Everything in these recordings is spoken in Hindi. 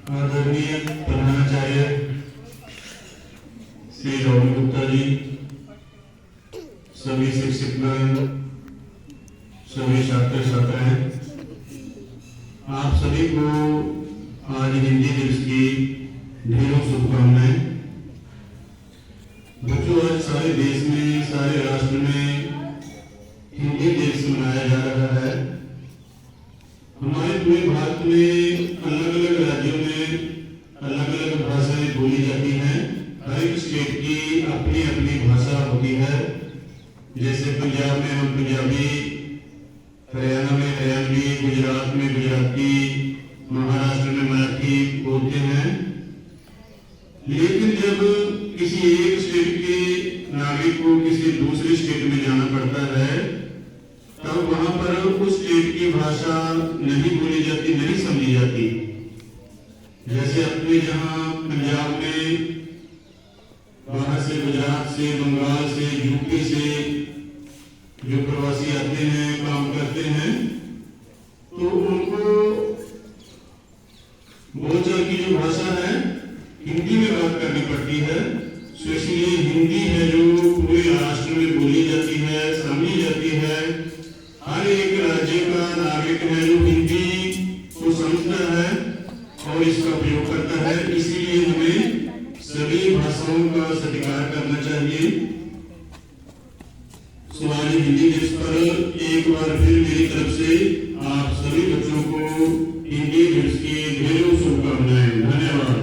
आदरणीय प्रधानाचार्य श्री राहुल गुप्ता जी, सभी शिक्षकगण, सभी छात्र छात्राएं, आप सभी को आज हिंदी दिवस की ढेरों शुभकामनाएं। बच्चों, आज सारे देश में, सारे राष्ट्र में हिंदी दिवस मनाया जा रहा है। हमारे पूरे भारत में अलग अलग राज्यों में अलग अलग भाषाएं बोली जाती हैं। हर एक स्टेट की अपनी अपनी भाषा होती है। जैसे पंजाब में हम पंजाबी, हरियाणा में हरियाणवी, गुजरात में गुजराती, महाराष्ट्र में मराठी बोलते हैं। लेकिन जब किसी एक स्टेट के नागरिक को किसी दूसरे स्टेट में जाना पड़ता है, तब वहां पर उस स्टेट की भाषा नहीं बोली जाती, नहीं समझी जाती। जैसे अपने जहां पंजाब में बाहर से, गुजरात से, बंगाल से, यूपी से जो प्रवासी आते हैं, काम करते हैं, तो उनको बोलचाल की जो भाषा है हिंदी में बात करनी पड़ती है। तो इसलिए हिंदी है जो पूरे राष्ट्र में बोली जाती है, समझी जाती है। हर एक राज्य का नागरिक है जो हिंदी को समझता है और इसका प्रयोग करता है। इसीलिए हमें सभी भाषाओं का सत्कार करना चाहिए। तो आज हिंदी दिवस पर एक बार फिर मेरी तरफ से आप सभी बच्चों को हिंदी दिवस की ढेरों शुभकामनाएं। धन्यवाद।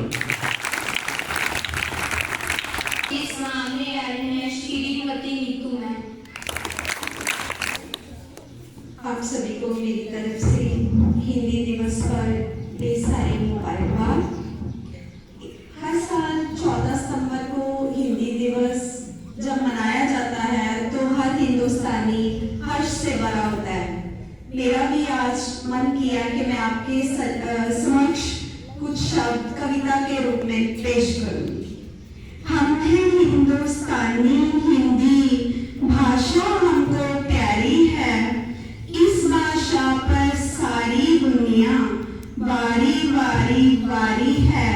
सामने आ रहे हैं श्रीमती नीतू मैम। आप सभी को मेरी तरफ से हिंदी दिवस पर ढेर सारी मुबारकबाद। हर साल 14 सितंबर को हिंदी दिवस जब मनाया जाता है तो हर हिंदुस्तानी हर्ष से भरा होता है। मेरा भी आज मन किया कि मैं आपके समक्ष कुछ शब्द कविता के रूप में पेश करूं। हम हैं हिंदुस्तानी, हिंदी भाषा हमको प्यारी है। इस भाषा पर सारी दुनिया बारी बारी वारी है।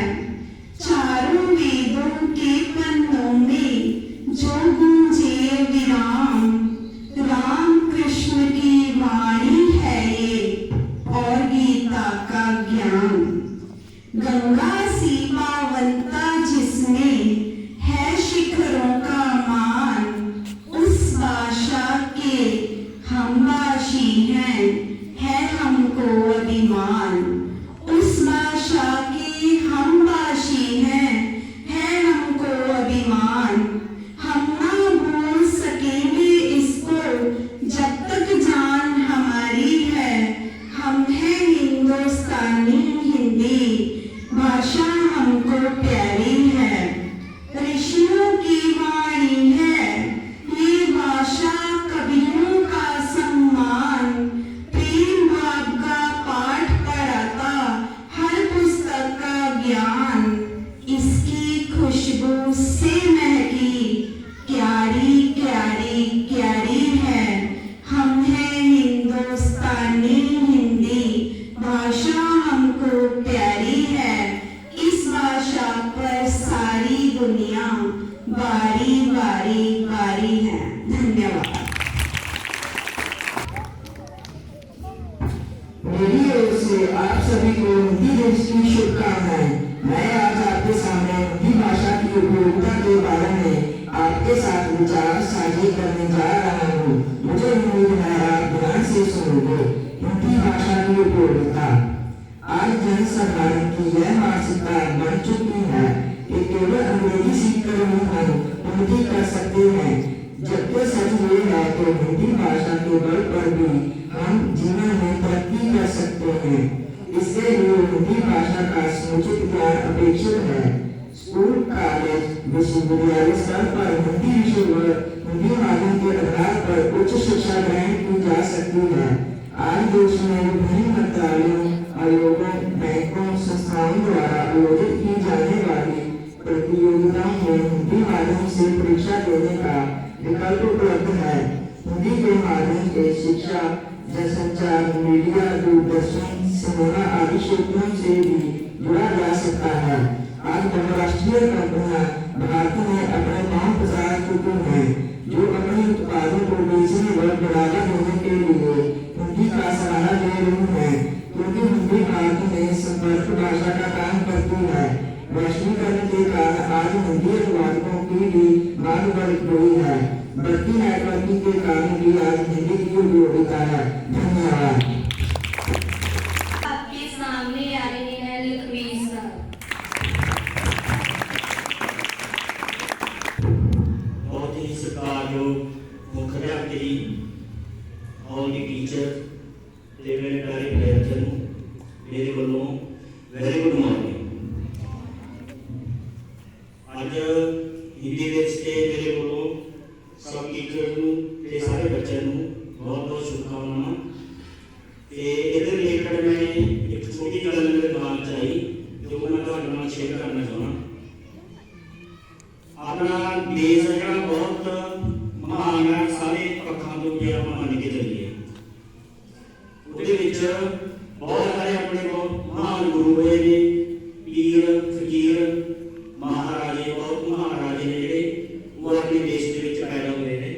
चारों वेदों के पन्नों में जो गूंजे विराम, राम कृष्ण की वाणी है ये और गीता का ज्ञान। गंगा सी पावनता जिसमें है शिखरों का मान, उस भाषा के हम भाषी हैं, है हमको अभिमान। उस भाषा के हम भाषी हैं, है हमको अभिमान। हम ना भूल सकेंगे इसको जब तक जान हमारी है। हम हैं हिंदुस्तानी, हिंदी भाषा हमको प्यारी है। ऋषियों की वाणी है ये भाषा, कवियों का सम्मान। प्रेम भाव का पाठ पढ़ाता हर पुस्तक का ज्ञान। इसकी खुशबू से महकी क्यारी क्यारी क्यारी है। हम हैं हिंदुस्तानी, हिंदी भाषा हमको प्यारी है। इस भाषा पर सारी दुनिया बारी बारी बारी है। धन्यवाद। मेरी ओर से आप सभी को हिंदी दिवस की शुभकामनाएं। मैं आज आपके सामने हिंदी भाषा की उपयोगिता के बारे में आपके साथ विचार साझा करने जा रहा हूँ। मुझे उम्मीद है आप ध्यान से सुनोगे। हिंदी भाषा की उपयोगिता। आज जन साधारण की यह मानसिकता बन चुकी है कि केवल अंग्रेजी सीखकर ही हम हिंदी कर सकते हैं, जबकि सच ये है कि हिंदी भाषा के बल पर भी हम जीवन में तरक्की कर सकते हैं। इसके लिए हिंदी भाषा का समुचित ज्ञान अपेक्षित है। स्कूल, कॉलेज, विश्वविद्यालय स्तर पर हिंदी विषय व हिंदी माध्यम के आधार पर उच्च शिक्षा ग्रहण की जा सकती है। आज देश में विभिन्न मंत्रालयों, आयोगों, बैंकों, संस्थाओं द्वारा आयोजित की जाने वाली प्रतियोगिताओं में हिंदी माध्यम से परीक्षा देने का विकल्प उपलब्ध है। हिंदी के माध्यम से शिक्षा, जनसंचार, मीडिया, दूरदर्शन, सिनेमा आदि क्षेत्रों से भी जुड़ा जा सकता है। सकता है। आज बहुराष्ट्रीय कंपनियां भारत में अपने नाम प्रसार चुकी हैं, जो अपने उत्पादों को बेचने व बढ़ावा देने के लिए हिंदी का सहारा ले रही हैं, क्योंकि हिंदी भारत में संपर्क भाषा का काम करती है। वैश्वीकरण के कारण आज हिंदी अनुवादकों की भी मांग बढ़ गई है। बढ़ती नेटवर्किंग के कारण भी आज हिंदी की उपयोगिता है। धन्यवाद। आपके सामने आ रहे हैं लखवीर सर। बहुत ही सत्कारयोग मुख्य अध्यापक ऑल दी टीचर ਤੇ ਮੇਰੇ ਪਿਆਰੇ ਵਿਦਿਆਰਥੀਆਂ ਨੂੰ ਮੇਰੇ ਵੱਲੋਂ ਵੈਰੀ ਗੁੱਡ ਮਾਰਨਿੰਗ। ਅੱਜ ਹਿੰਦੀ ਦੇ ਤੇ ਮੇਰੇ ਵੱਲੋਂ ਸਭ ਟੀਚਰ ਨੂੰ ਤੇ ਸਾਰੇ ਬੱਚਿਆਂ ਨੂੰ ਬਹੁਤ ਬਹੁਤ ਸ਼ੁਭਕਾਮਨਾਵਾਂ। ਤੇ ਇਹਦੇ ਰਿਲੇਟਡ ਮੈਂ ਇੱਕ ਛੋਟੀ ਗੱਲ ਮੇਰੇ ਦਿਮਾਗ 'ਚ ਆਈ ਜੋ ਮੈਂ ਤੁਹਾਡੇ ਨਾਲ ਸ਼ੇਅਰ ਕਰਨਾ ਚਾਹੁੰਦਾ। ਆਪਣਾ ਦੇਸ਼ ਹੈ ਜਿਹੜਾ ਬਹੁਤ ਮਹਾਨ ਹੈ, ਸਾਰੇ ਪੱਖਾਂ ਤੋਂ ਜੇ ਆਪਾਂ ਮੰਨ ਕੇ ਚੱਲੀਏ। ਉਹਦੇ ਵਿੱਚ ਬਹੁਤ ਸਾਰੇ ਆਪਣੇ ਕੋਲ ਮਹਾਨ ਗੁਰੂ ਹੋਏ ਨੇ, ਪੀਰ ਫਕੀਰ ਮਹਾਰਾਜੇ, ਬਹੁਤ ਮਹਾਰਾਜੇ ਨੇ ਜਿਹੜੇ ਉਹ ਆਪਣੇ ਦੇਸ਼ ਦੇ ਵਿੱਚ ਪੈਦਾ ਹੋਏ ਨੇ।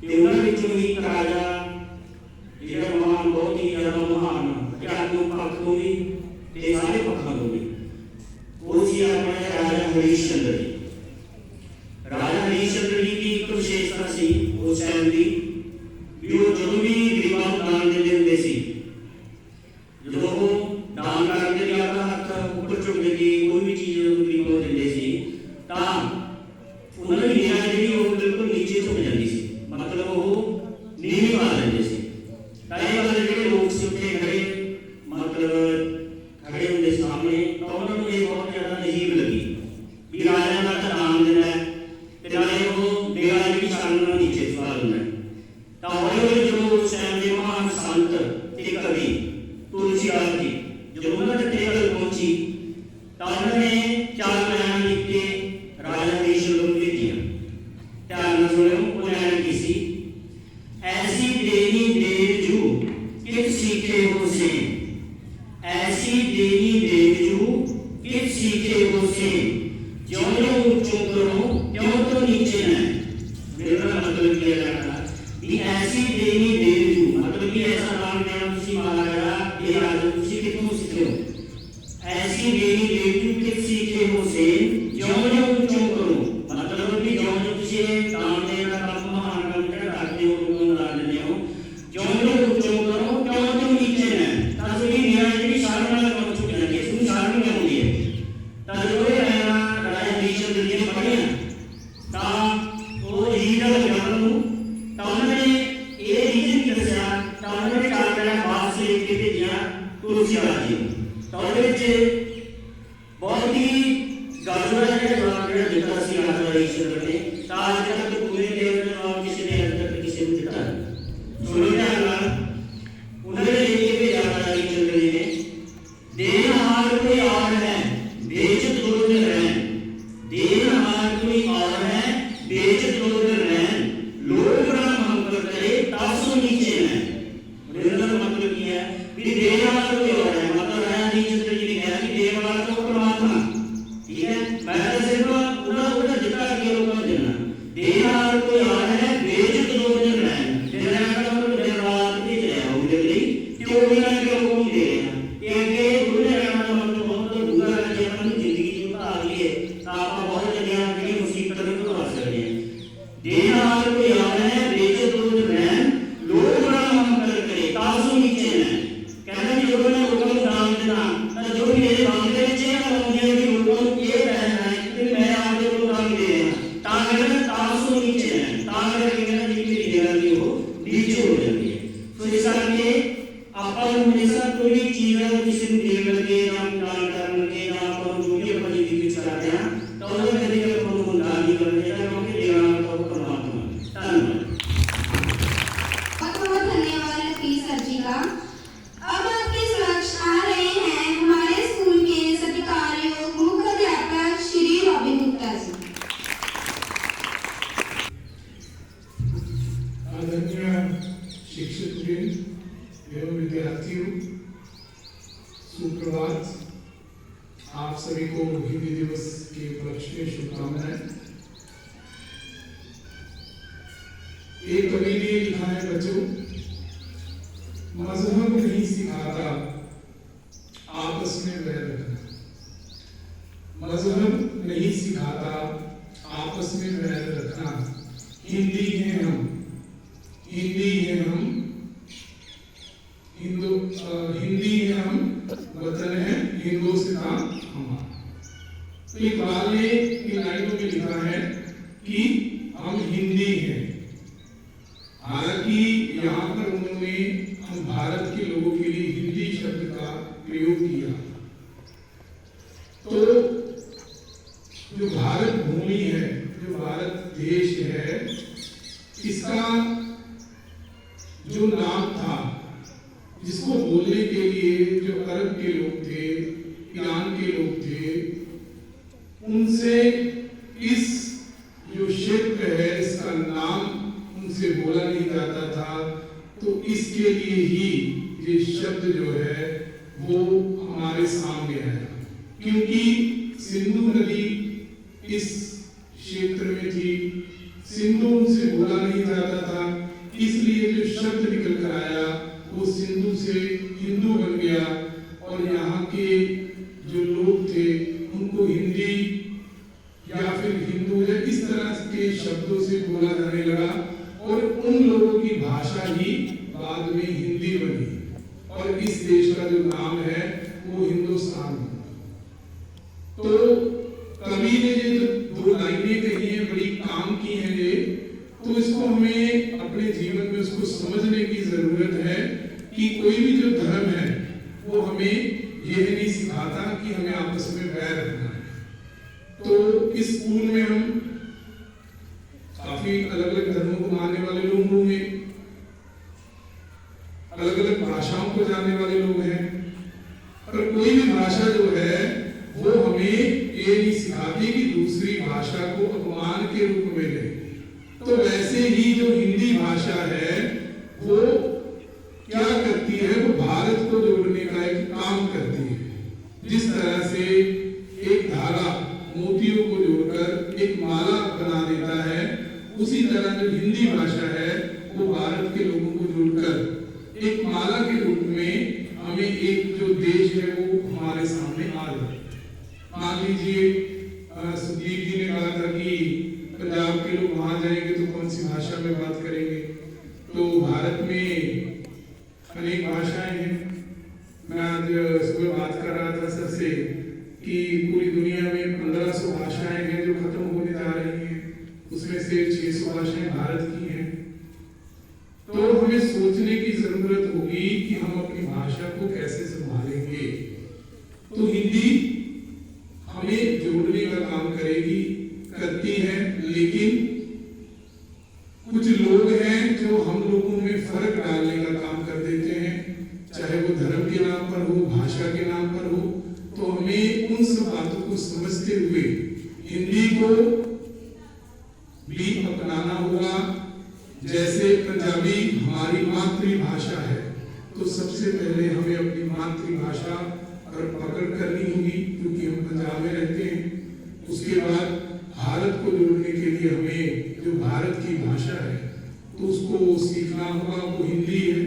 ਤੇ ਉਹਨਾਂ ਵਿੱਚੋਂ ਵੀ ਇੱਕ ਰਾਜਾ ਜਿਹੜਾ ਮਹਾਨ, ਬਹੁਤ ਹੀ ਜ਼ਿਆਦਾ ਮਹਾਨ ਅਧਿਆਤਮਿਕ ਪੱਖ ਤੋਂ ਵੀ ਤੇ ਸਾਰੇ ਪੱਖਾਂ ਤੋਂ ਵੀ, ਉਹ ਸੀ ਆਪਣੇ ਰਾਜਾ ਹਰੀਸ਼ ਚੰਦਰ ਜੀ। ਰਾਜਾ ਹਰੀਸ਼ ਚੰਦਰ ਜੀ ਦੀ ਇੱਕ ਵਿਸ਼ੇਸ਼ਤਾ ਸੀ ਉਸ ਟਾਈਮ ਦੀ ਵੀ ਉਹ ਜਦੋਂ ਵੀ ਗਰੀਬਾਂ ਨੂੰ ਦਾਨ ਦਿੰਦੇ ਹੁੰਦੇ ਸੀ, ਜਦੋਂ ਉਹ ਦਾਨ ਕਰਦੇ ਸੀ ਆਪਣਾ ਹੱਥ ਉੱਪਰ ਚੁੱਕਦੇ ਸੀ, ਕੋਈ ਵੀ ਚੀਜ਼ ਜਦੋਂ ਗਰੀਬਾਂ ਨੂੰ ਦਿੰਦੇ ਸੀ ਤਾਂ ਉਹਨਾਂ ਦੀ ਨਿਗਾਹ ਜਿਹੜੀ ਉਹ ਬਿਲਕੁਲ ਨੀਚੇ ਝੁਕ ਜਾਂਦੀ ਸੀ, ਮਤਲਬ ਉਹ ਨੀਵੀਂ ਪਾ ਲੈਂਦੇ ਸੀ। ਤਾਂ ਇਹ ਵਾਲੇ ਜਿਹੜੇ ਲੋਕ ਸੀ ਉੱਥੇ ਖੜੇ, ਮਤਲਬ ਖੜੇ ਹੁੰਦੇ ਸਾਹਮਣੇ, ਤਾਂ ਉਹਨਾਂ ਨੂੰ ਇਹ ਬਹੁਤ ਜ਼ਿਆਦਾ ਅਜੀਬ ਲੱਗੀ ਵੀ ਰਾਜਾ ਦਾ ਤਾਂ ਦਾਨ ਦਿੰਦਾ ਹੈ ਤੇ ਨਾਲੇ ਉਹ ਨਿਗਾਹ ਜਿਹੜੀ ਸਾਨੂੰ ਨੀਚੇ ਝੁਕਾ ਲੈਂਦਾ। ਤਾਂ ਹੌਲੀ ਹੌਲੀ ਜਦੋਂ ਉਸ ਟਾਈਮ ਦੇ ਮਹਾਨ ਸੰਤ ਤੇ ਕਵੀ ਤੁਲਸੀਦਾਸ ਜੀ ਜਦੋਂ ਉਹਨਾਂ ਦੇ ਟੇਬਲ ਪਹੁੰਚੀ ਤਾਂ ਉਹਨਾਂ ਨੇ 4 ਲਾਈਨਾਂ ਲਿਖ ਕੇ ਰਾਜਾ ਹਰੀਸ਼ ਚੰਦਰ ਨੂੰ ਭੇਜੀਆਂ। ਧਿਆਨ ਨਾਲ ਸੁਣਿਓ, ਉਹ ਲਾਈਨ ਕੀ ਸੀ? ਐਸੀ ਦੇਨੀ ਦੇਵਜੂ ਕਿਤ ਸੀਖੇ ਹੋਸੇ, ਐਸੀ ਦੇਨੀ ਦੇਵਜੂ ਕਿਤ ਸੀਖੇ ਹੋਸੇ, ਜਿਉਂ ਜਿਉਂ ਉੱਚੋਂ ਕਰੋ ਤਿਉਂ ਤਿਉਂ ਨੀਚੇ ਨਾ। ਮੇਰਾ ਮਤਲਬ ਕੀ ਹੈ ਵੀ ਐਸੀ ਦੇਨੀ ਦੇਵਜੂ, ਮਤਲਬ ਕਿ ਐਸਾ ਨਾਮ ਦੇਣਾ ਤੁਸੀਂ ਮਹਾਰਾਜਾ ਇਹ ਰਾਜਾ ਤੁਸੀਂ ਕਿੱਥੋਂ ਸਿੱਖੇ ਹੋ? ਐਸੀ ਦੇਨੀ ਦੇਵਜੂ ਕਿਤ ਸੀਖੇ ਹੋਸੇ, ਜਿਉਂ ਜਿਉਂ ਉੱਚੋਂ ਕਰੋ, ਮਤਲਬ ਵੀ ਜਿਉਂ ਜਿਉਂ ਤੁਸੀਂ ਦਾਨ ਦੇਣ ਦਾ ਕੰਮ ਮਹਾਨ ਕੰਮ ਜਿਹੜਾ ਕਰਦੇ ਹੋ, ਲੋਕਾਂ ਨੂੰ ਦਾਨ ਦਿੰਦੇ ਹੋ, ਜਿਉਂ ਜਿਉਂ ਉੱਚੋਂ ਕਰੋ ਤਿਉਂ ਤਿਉਂ ਨੀਚੇ ਨਾ। ਤਾਂ ਜਿਹੜੀ ਨਿਗਾਹ ਜਿਹੜੀ ਸਾਰਿਆਂ ਨਾਲ ਕੰਮ ਚੁੱਕ ਜਾਂਦੀ ਹੈ, ਇਸਨੂੰ ਸਾਰਿਆਂ ਨੂੰ ਆਉਂਦੀ ਹੈ। ਤਾਂ ਜਦੋਂ ਇਹ ਰਾਜਾ ਹਰੀਸ਼ ਚੰਦਰ ਜੀ ਨੇ ਪੜ੍ਹੀਆਂ ਤਾਂ ਉਹ ਹੀਰਾ ਜਾਣ ਨੂੰ ਤਾਂ ਉਹਨਾਂ ਨੇ ਇਹ ਰੀਜ਼ਨ ਕੀ ਦੱਸਿਆ, ਤਾਂ ਉਹਨਾਂ ਨੇ 4 ਲਾਈਨਾਂ ਵਾਪਸ ਲਿਖ ਕੇ ਭੇਜੀਆਂ ਤੁਲਸੀਦਾਸ ਜੀ ਨੂੰ। ਤਾਂ ਉਹਦੇ ਵਿੱਚ ਬਹੁਤ ਹੀ ਗਾਜੂਆ ਜਿਹੜਾ ਜਵਾਬ ਜਿਹੜਾ ਦਿੱਤਾ ਸੀ ਰਾਜਾ ਹਰੀਸ਼ ਚੰਦਰ ਨੇ, ਤਾਂ ਅੱਜ ਤੱਕ ਪੂਰੇ ਦੇਸ਼ ਦਾ ਜਵਾਬ ਕਿਸੇ ਨੇ ਅੱਜ ਤੱਕ ਕਿਸੇ ਨੂੰ ਦਿੱਤਾ ਨਹੀਂ। ਸੁਣੋ ਧਿਆਨ ਨਾਲ, ਉਹਨਾਂ ਨੇ ਲਿਖ ਕੇ ਭੇਜਿਆ ਰਾਜਾ ਹਰੀਸ਼ ਚੰਦਰ ਜੀ ਨੇ, ਦੇਨਹਾਰ ਕੋਈ ਔਰ ਹੈ बेचत दुर्ग रहन, देनहार कोई और है बेचत दुर्ग रहन, लोग बड़ा मंगल करे तासो नीचे न। मेरा मतलब ये है कि देनहार कोई और है, मतलब राजा हरीश चंद्र जी ने कहा कि देने वाला तो परमात्मा, ठीक है, मैं तो सिर्फ उड़ा जितना के लोगों को देना। देनहार कोई और है बेचत दुर्ग रहन, देना का मतलब दिन रात भेज रहा है उनके लिए, क्यों बिना के लोगों को दे रहे हैं। ये गुरु ने कहना मतलब बहुत दूर है, जिंदगी जो भाग लिए तो आप बहुत जगह की मुसीबत में तो आ सकते हैं। देनहार कोई और है बेचत दुर्ग रहन, लोग बड़ा मंगल करे तासो नीचे न। कहना कि जो मैं लोगों को दान देना, तो जो भी मेरे दान के नीचे है वो मुझे भी लोगों को ये कहना है कि मैं आपको लोग दान दे रहा हूं, ताकि तासो नीचे न, ताकि मेरा जी की निगरानी हो नीचे हो जाती है। तो इस करके ਆਪਾਂ ਨੂੰ ਹਮੇਸ਼ਾ ਕੋਈ ਵੀ ਚੀਜ਼ ਹੈ ਕਿਸੇ ਨੂੰ ਦੇਣ ਲੱਗੇ ਜਾਂ ਦਾਨ ਕਰਨ ਲੱਗੇ ਜਾਂ ਆਪਾਂ ਨੂੰ ਜੋ ਵੀ ਆਪਾਂ ਜ਼ਿੰਦਗੀ ਵਿੱਚ ਕਰਦੇ ਹਾਂ ਤਾਂ ਉਹਦੇ ਕਦੇ ਆਪਾਂ ਨੂੰ ਹੁੰਦਾ ਨਹੀਂ ਕਰਨਾ ਚਾਹੀਦਾ, ਕਿਉਂਕਿ ਦੇਣਾ ਤਾਂ ਪਰਮਾਤਮਾ। ਧੰਨਵਾਦ। बहुत बहुत धन्यवाद लखवीर सर जी का। अब आपके समक्ष आ रहे हैं हमारे स्कूल के सत्कारयोग मुख्य अध्यापक श्री रॉबिन गुप्ता जी। आदरणीय शिक्षक एवं विद्यार्थियों, सुप्रभात। आप सभी को हिंदी दिवस के उपलक्ष्य में शुभकामनाएं। एक कवि ने लिखा है, बच्चों, मजहब नहीं सिखाता आपस में बैर रखना। मजहब नहीं सिखाता आपस में बैर रखना। हिंदी हैं हम, हिंदी हैं हम, हिंदी है हम, वतन है हिंदुस्तान हमारा। तो इकबाल ने इन लाइनों में लिखा है कि हम हिंदी हैं। हालांकि यहाँ पर उन्होंने हम भारत के लोगों के लिए हिंदी शब्द का प्रयोग किया। तो जो भारत भूमि है, जो भारत देश है, इसका जो नाम था, जिसको बोलने के लिए जो अरब के लोग थे, ईरान के लोग थे, उनसे इस जो क्षेत्र है इसका नाम उनसे बोला नहीं जाता था। तो इसके लिए ही ये शब्द जो है वो हमारे सामने आया, क्योंकि सिंधु नदी इस क्षेत्र में थी, सिंधु उनसे बोला नहीं जाता था, इसलिए जो शब्द निकल कर आया वो सिंधु से हिंदू बन गया। और यहाँ के जो लोग थे उनको हिंदी या फिर हिंदू या इस तरह के शब्दों से बोला जाने लगा, और उन लोगों की भाषा ही बाद में हिंदी बनी, और इस देश का जो नाम है वो हिंदुस्तान है। तो कवि ने ये जो दो लाइनें कही हैं, बड़ी काम की हैं ये, तो इसको हमें अपने जीवन में उसको समझने की जरूरत है कि कोई भी जो धर्म है वो हमें यह नहीं सिखाता कि हमें आपस में बैर रखना है। तो इस स्कूल में हम काफी अलग अलग धर्मों को मानने वाले लोग होंगे, अलग अलग भाषाओं को जानने वाले लोग हैं, पर कोई भी भाषा जो है वो हमें ये नहीं सिखाती कि दूसरी भाषा को अपमान के रूप में ले। तो वैसे ही जो हिंदी भाषा है वो क्या करती है, वो भारत को जोड़ने का एक काम करती है। जिस तरह से एक धागा मोतियों को जोड़कर एक माला बना देता है, उसी तरह जो हिंदी भाषा है वो भारत के लोगों को जोड़कर एक माला के रूप में हमें एक जो देश है वो हमारे सामने आ रहा है। मान लीजिए सुदीप जी ने कहा था कि पंजाब के लोग वहां जाएंगे तो कौन सी भाषा में बात करेंगे। तो भारत में अनेक भाषाएं हैं। मैं आज सुबह बात कर रहा था सर से कि पूरी दुनिया में 1500 भाषाएं हैं जो खत्म होने जा रही हैं, उसमें से 600 भाषाएं भारत की हैं। तो हमें सोचने की जरूरत होगी कि हम अपनी भाषा को कैसे संभालेंगे। तो हिंदी हमें जोड़ने का काम करेगी, करती है, लेकिन कुछ लोग हैं जो हम लोगों में फर्क डालने का काम कर देते हैं, चाहे वो धर्म के नाम पर हो, भाषा के नाम पर हो। तो हमें उन सब बातों को समझते हुए हिंदी को भी अपनाना होगा। जैसे पंजाबी हमारी मातृभाषा है, तो सबसे पहले हमें अपनी मातृभाषा पर पकड़ करनी होगी, क्योंकि हम पंजाब में रहते हैं। उसके बाद भारत को जोड़ने के लिए हमें जो भारत की भाषा है तो उसको सीखना होगा, वो हिंदी है।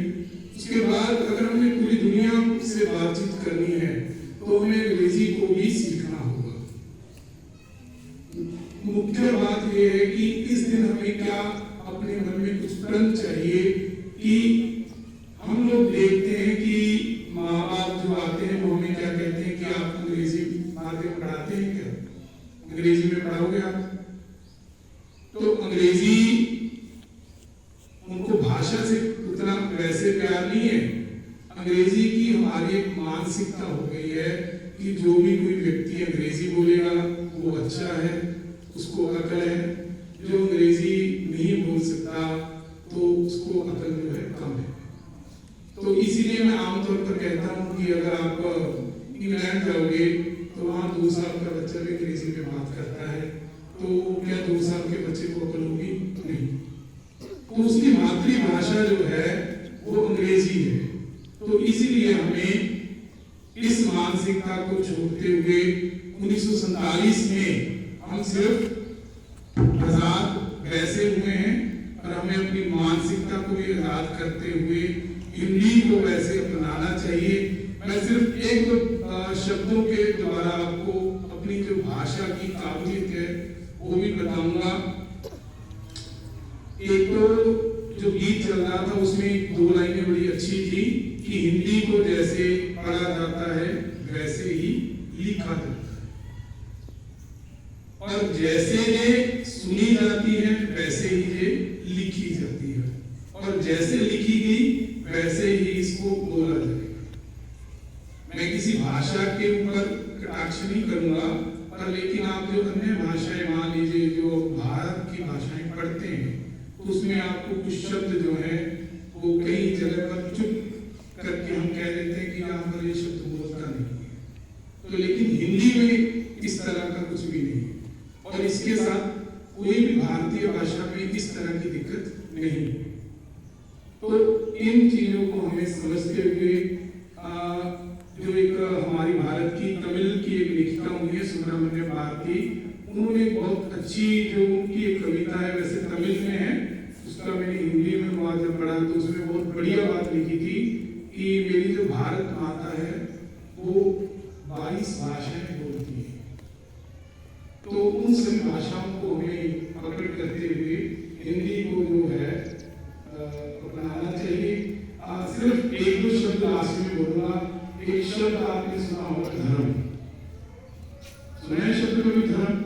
उसके बाद अगर हमें पूरी दुनिया से बातचीत करनी है तो हमें अंग्रेजी को भी सीखना होगा। मुख्य बात यह है कि इस दिन हमें क्या अपने मन में कुछ प्रण चाहिए कि हम लोग देखते हैं कि माँ बाप जो आते हैं वो हमें क्या कहते हैं कि आप अंग्रेजी माध्यम पढ़ाते हैं क्या, अंग्रेजी में पढ़ाओगे आप। तो अंग्रेजी उनको भाषा से उतना वैसे प्यार नहीं है। अंग्रेजी की हमारी एक मानसिकता हो गई है कि जो भी कोई व्यक्ति अंग्रेजी बोलेगा वो अच्छा है, उसको अकल है। जो अंग्रेजी नहीं बोल सकता तो उसको अकल जो है कम है। तो इसीलिए मैं आमतौर पर कहता हूँ कि अगर आप इंग्लैंड जाओगे तो वहाँ 2 साल का बच्चा भी अंग्रेजी में बात करता है, तो क्या 2 साल के बच्चे को अकल होगी? नहीं। तो उसकी मातृभाषा जो है वो अंग्रेजी है। तो इसीलिए हमें इस मानसिकता को छोड़ते हुए 1947 में हम सिर्फ आजाद वैसे हुए हैं और हमें अपनी मानसिकता को भी आजाद करते हुए हिंदी को वैसे अपनाना चाहिए। मैं सिर्फ एक दो शब्दों के द्वारा आपको अपनी जो भाषा की काबिलियत है वो भी बताऊंगा। एक तो जो गीत चल रहा था उसमें 2 लाइनें बड़ी अच्छी थी कि हिंदी को जैसे पढ़ा जाता है वैसे ही लिखा जाता है, और जैसे ये सुनी जाती है वैसे ही ये लिखी जाती है, और जैसे लिखी गई वैसे ही इसको बोला जाएगा। मैं किसी भाषा के ऊपर कटाक्ष नहीं करूंगा, पर लेकिन आप जो अन्य भाषाएं मान लीजिए जो भारत की भाषाएं पढ़ते हैं तो उसमें आपको कुछ शब्द जो है वो कई जगह पर चुप करके हम कह देते हैं कि यहाँ पर ये शब्द बोलता नहीं है, तो लेकिन हिंदी में इस तरह का कुछ भी नहीं है, और इसके साथ कोई भी भारतीय भाषा में इस तरह की दिक्कत नहीं है। तो इन चीजों को हमें समझते हुए जो एक हमारी भारत की तमिल की एक लेखिका हुई है सुब्रमण्य भारती, उन्होंने बहुत अच्छी जो उनकी एक कविता है वैसे तमिल में है, उसका मैंने हिंदी में वहाँ जब पढ़ा तो उसमें बहुत बढ़िया बात लिखी थी कि मेरी जो भारत माता है वो 22 भाषाएं बोलती है, तो उन सभी भाषाओं को हमें पकड़ करते हुए हिंदी को जो है अपनाना चाहिए। सिर्फ 1-2 शब्द लास्ट में बोलूंगा। एक शब्द आपने सुना होगा धर्म, सुना है शब्द कभी धर्म?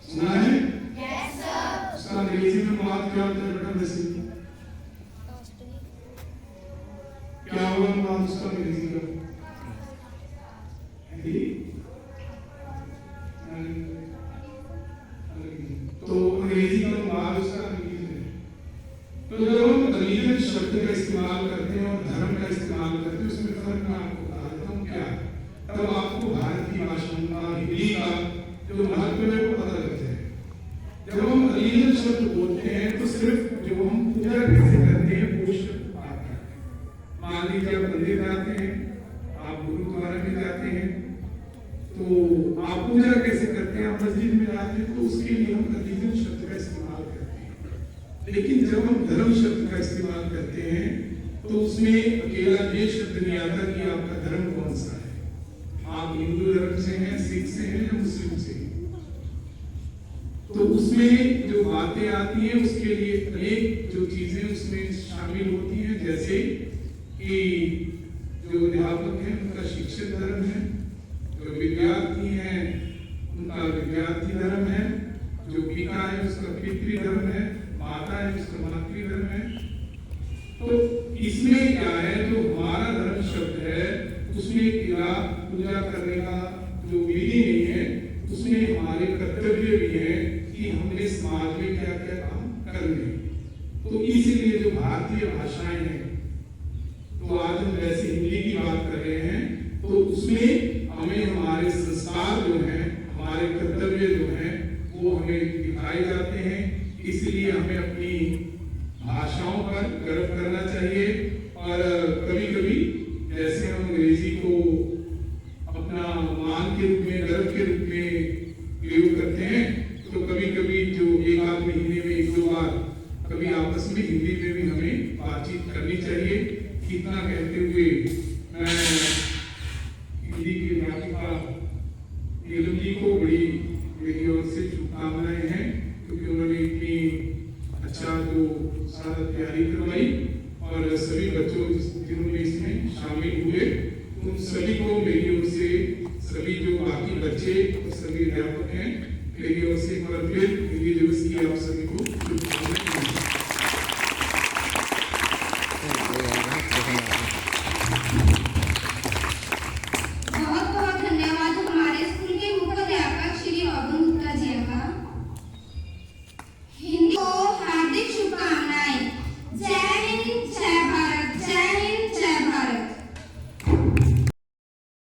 सुना है? उसका अंग्रेजी में बात क्या होता है बेटा? वैसे क्या होगा बात उसका अंग्रेजी का? तो अंग्रेजी का बात उसका अंग्रेजी है। तो जब हम रिलीजन शब्द का इस्तेमाल करते हैं और धर्म का इस्तेमाल करते हैं उसमें फर्क मैं आपको बता देता हूँ क्या, तब आपको भारत की भाषाओं का हिंदी का जो महत्व है वो पता लगता है। जब हम रिलीजन शब्द बोलते हैं तो सिर्फ जो हम पूजा कैसे करते हैं वो शब्द आता है। मान लीजिए आप मंदिर जाते हैं, आप गुरुद्वारा में जाते हैं, तो आप पूजा कैसे करते हैं, आप मस्जिद में जाते हैं, तो उसके लिए हम रिलीजन शब्द का इस्तेमाल करते हैं। लेकिन जब हम धर्म शब्द का इस्तेमाल करते हैं तो उसमें अकेला ये शब्द नहीं आता कि आपका धर्म कौन सा है, आप हिंदू धर्म से हैं, सिख से हैं या मुस्लिम से हैं। तो उसमें जो बातें आती हैं उसके लिए अनेक जो चीजें उसमें शामिल होती हैं, जैसे कि जो अध्यापक हैं उनका शिक्षक धर्म है, जो विद्यार्थी हैं उनका विद्यार्थी धर्म है, जो पिता है उसका पितृ धर्म है, माता है उसका मातृ धर्म है। तो इसमें क्या है, जो हमारा धर्म शब्द है उसमें केवल पूजा करने का जो विधि नहीं है, उसमें हमारे कर्तव्य भी है कि हमने समाज में क्या क्या काम करने। तो इसीलिए जो भारतीय भाषाएं हैं, तो आज हम वैसे हिंदी की बात कर रहे हैं, तो उसमें हमें हमारे संस्कार जो हैं, हमारे कर्तव्य जो हैं वो हमें दिखाए जाते हैं। इसलिए हमें अपनी भाषाओं पर गर्व करना चाहिए, और कभी कभी जैसे हम अंग्रेजी को अपना मान के रूप में, गर्व के रूप में प्रयोग करते हैं, तो कभी कभी जो 1-8 महीने में 1-2 बार कभी आपस में हिंदी में भी हमें बातचीत करनी चाहिए। इतना कहते हुए मैं हिंदी की अध्यापिका नीलम जी को बड़ी मेरी ओर से शुभकामनाएं हैं, क्योंकि उन्होंने इतनी अच्छा जो सारा तैयारी करवाई, और सभी बच्चों जिन्होंने इसमें शामिल हुए उन सभी को मेरी ओर से, सभी जो बाकी बच्चे और सभी अध्यापक हैं, मेरी ओर से एक बार फिर हिंदी दिवस की आप सभी को शुभकामनाएं।